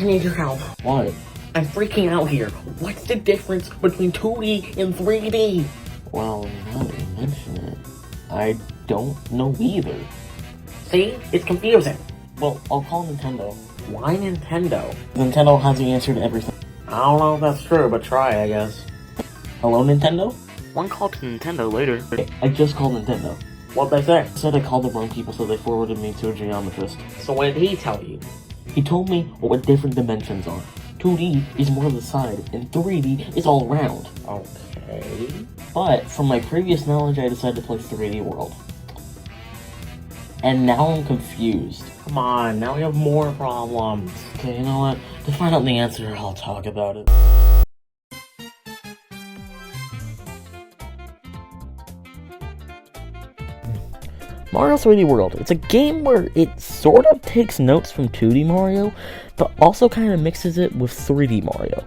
need your help. What? I'm freaking out here. What's the difference between 2D and 3D? Well, now that you mention it, I don't know either. See? It's confusing. Well, I'll call Nintendo. Why Nintendo? Nintendo has the answer to everything. I don't know if that's true, but try, I guess. Hello, Nintendo? One call to Nintendo later. I just called Nintendo. What'd they say? Said I called the wrong people, so they forwarded me to a geometrist. So what did he tell you? He told me what different dimensions are. 2D is more on the side, and 3D is all around. Okay. But, from my previous knowledge, I decided to play 3D World. And now I'm confused. Come on, now we have more problems. Okay, you know what? To find out the answer, I'll talk about it. Mario 3D World. It's a game where it sort of takes notes from 2D Mario, but also kind of mixes it with 3D Mario.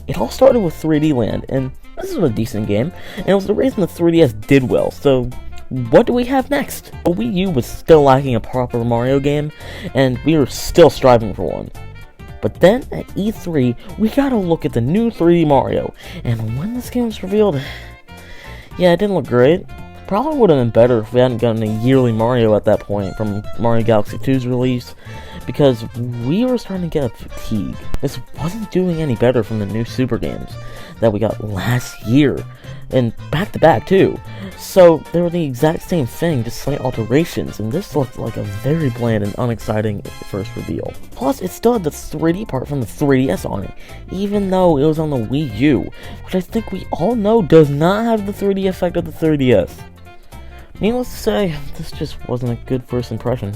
It all started with 3D Land, and this is a decent game, and it was the reason the 3DS did well, so what do we have next? The Wii U was still lacking a proper Mario game, and we were still striving for one. But then, at E3, we got a look at the new 3D Mario, and when this game was revealed, yeah, it didn't look great. Probably would have been better if we hadn't gotten a yearly Mario at that point from Mario Galaxy 2's release, because we were starting to get a fatigue. This wasn't doing any better from the new Super games that we got last year, and back to back too. So they were the exact same thing, just slight alterations, and this looked like a very bland and unexciting first reveal. Plus, it still had the 3D part from the 3DS on it, even though it was on the Wii U, which I think we all know does not have the 3D effect of the 3DS. Needless to say, this just wasn't a good first impression.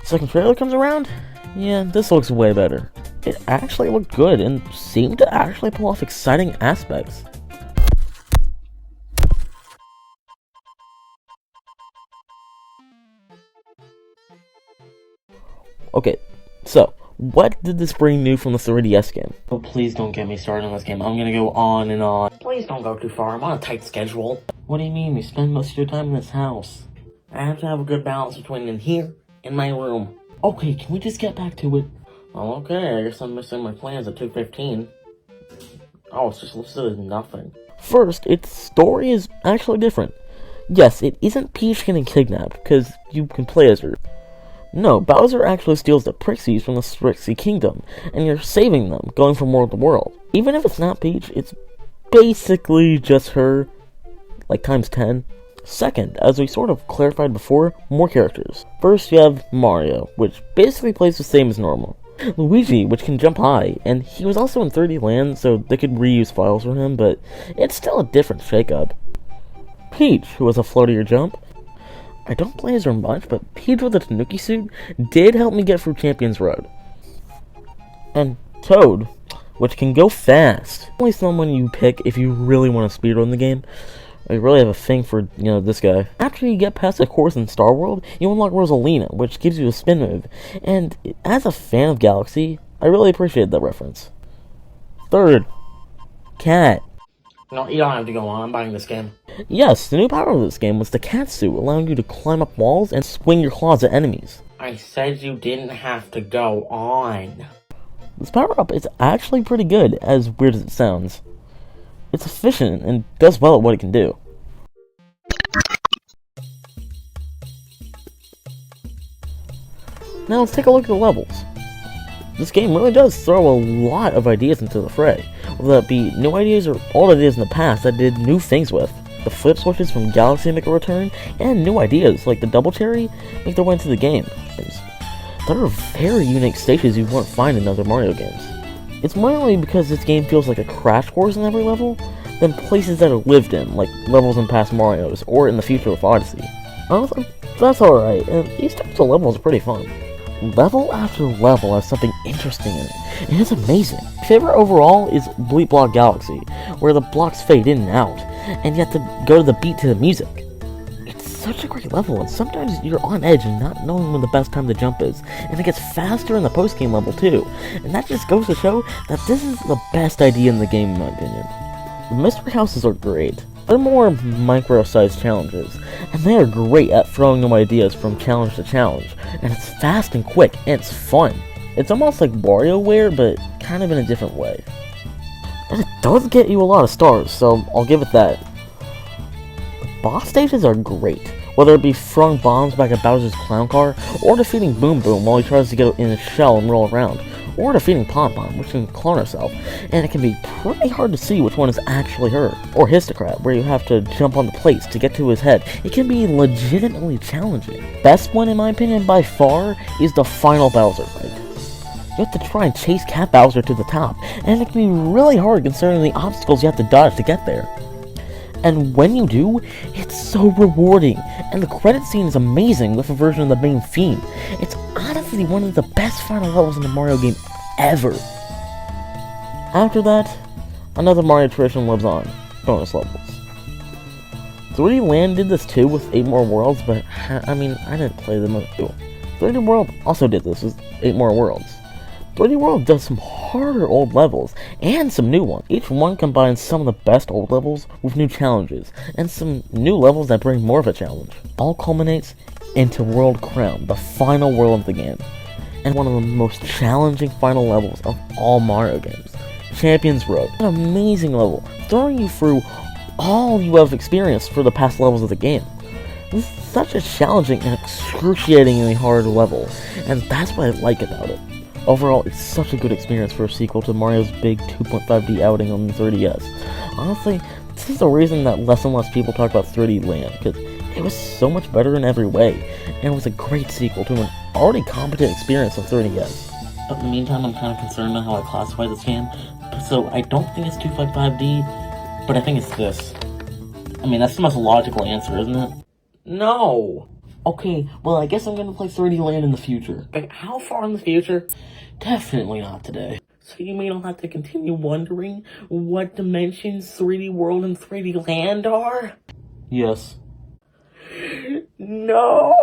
Second trailer comes around? Yeah, this looks way better. It actually looked good and seemed to actually pull off exciting aspects. Okay, so, what did this bring new from the 3DS game? Oh, please don't get me started on this game. I'm gonna go on and on. Please don't go too far. I'm on a tight schedule. What do you mean? We spend most of your time in this house. I have to have a good balance between in here and my room. Okay, can we just get back to it? Oh, okay, I guess I'm missing my plans at 2:15. Oh, it's just listed as nothing. First, its story is actually different. Yes, it isn't Peach getting kidnapped, because you can play as her. No, Bowser actually steals the Pixies from the Strixie Kingdom, and you're saving them, going from world to world. Even if it's not Peach, it's basically just her, like times 10. Second, as we sort of clarified before, more characters. First, you have Mario, which basically plays the same as normal. Luigi, which can jump high, and he was also in 3D Land, so they could reuse files for him, but it's still a different shakeup. Peach, who has a floatier jump. I don't play as her much, but Peach with a Tanuki suit did help me get through Champions Road. And Toad, which can go fast. Only someone you pick if you really want to speedrun the game. I really have a thing for, this guy. After you get past a course in Star World, you unlock Rosalina, which gives you a spin move. And as a fan of Galaxy, I really appreciate that reference. Third, Cat. No, you don't have to go on. I'm buying this game. Yes, the new power of this game was the cat suit, allowing you to climb up walls and swing your claws at enemies. I said you didn't have to go on. This power-up is actually pretty good, as weird as it sounds. It's efficient and does well at what it can do. Now let's take a look at the levels. This game really does throw a lot of ideas into the fray, whether that be new ideas or old ideas in the past that did new things with. The flip switches from Galaxy make a return, and new ideas like the double cherry make their way into the game. There are very unique stages you won't find in other Mario games. It's mainly because this game feels like a crash course in every level, than places that are lived in, like levels in past Marios, or in the future of Odyssey. Honestly, that's alright, and these types of levels are pretty fun. Level after level has something interesting in it, and it's amazing. My favorite overall is Bleep Block Galaxy, where the blocks fade in and out, and you have to go to the beat to the music. It's such a great level, and sometimes you're on edge and not knowing when the best time to jump is, and it gets faster in the post-game level too, and that just goes to show that this is the best idea in the game in my opinion. The mystery houses are great. They're more micro-sized challenges, and they are great at throwing new ideas from challenge to challenge, and it's fast and quick, and it's fun. It's almost like WarioWare, but kind of in a different way. And it does get you a lot of stars, so I'll give it that. The boss stages are great, whether it be throwing bombs back at Bowser's clown car, or defeating Boom Boom while he tries to get in his shell and roll around, or defeating Pom Pom, which can clone herself, and it can be pretty hard to see which one is actually her, or Histocrat, where you have to jump on the plates to get to his head. It can be legitimately challenging. Best one, in my opinion, by far, is the final Bowser fight. You have to try and chase Cat Bowser to the top, and it can be really hard considering the obstacles you have to dodge to get there. And when you do, it's so rewarding, and the credit scene is amazing with a version of the main theme. It's honestly one of the best final levels in a Mario game ever. After that, another Mario tradition lives on, bonus levels. 3D Land did this too with 8 more worlds, but I mean, I didn't play them too. 3D World also did this with 8 more worlds. 3D World does some harder old levels, and some new ones. Each one combines some of the best old levels with new challenges, and some new levels that bring more of a challenge. All culminates into World Crown, the final world of the game, and one of the most challenging final levels of all Mario games. Champion's Road, an amazing level, throwing you through all you have experienced for the past levels of the game. This is such a challenging and excruciatingly hard level, and that's what I like about it. Overall, it's such a good experience for a sequel to Mario's big 2.5D outing on the 3DS. Honestly, this is the reason that less and less people talk about 3D Land, because it was so much better in every way, and it was a great sequel to an already competent experience on 3DS. But in the meantime, I'm kind of concerned on how I classify this game. So I don't think it's 2.5D, but I think it's this. I mean, that's the most logical answer, isn't it? No! Okay, well, I guess I'm gonna play 3D Land in the future. Like, how far in the future? Definitely not today. So you mean I'll have to continue wondering what dimensions 3D World and 3D Land are? Yes. No!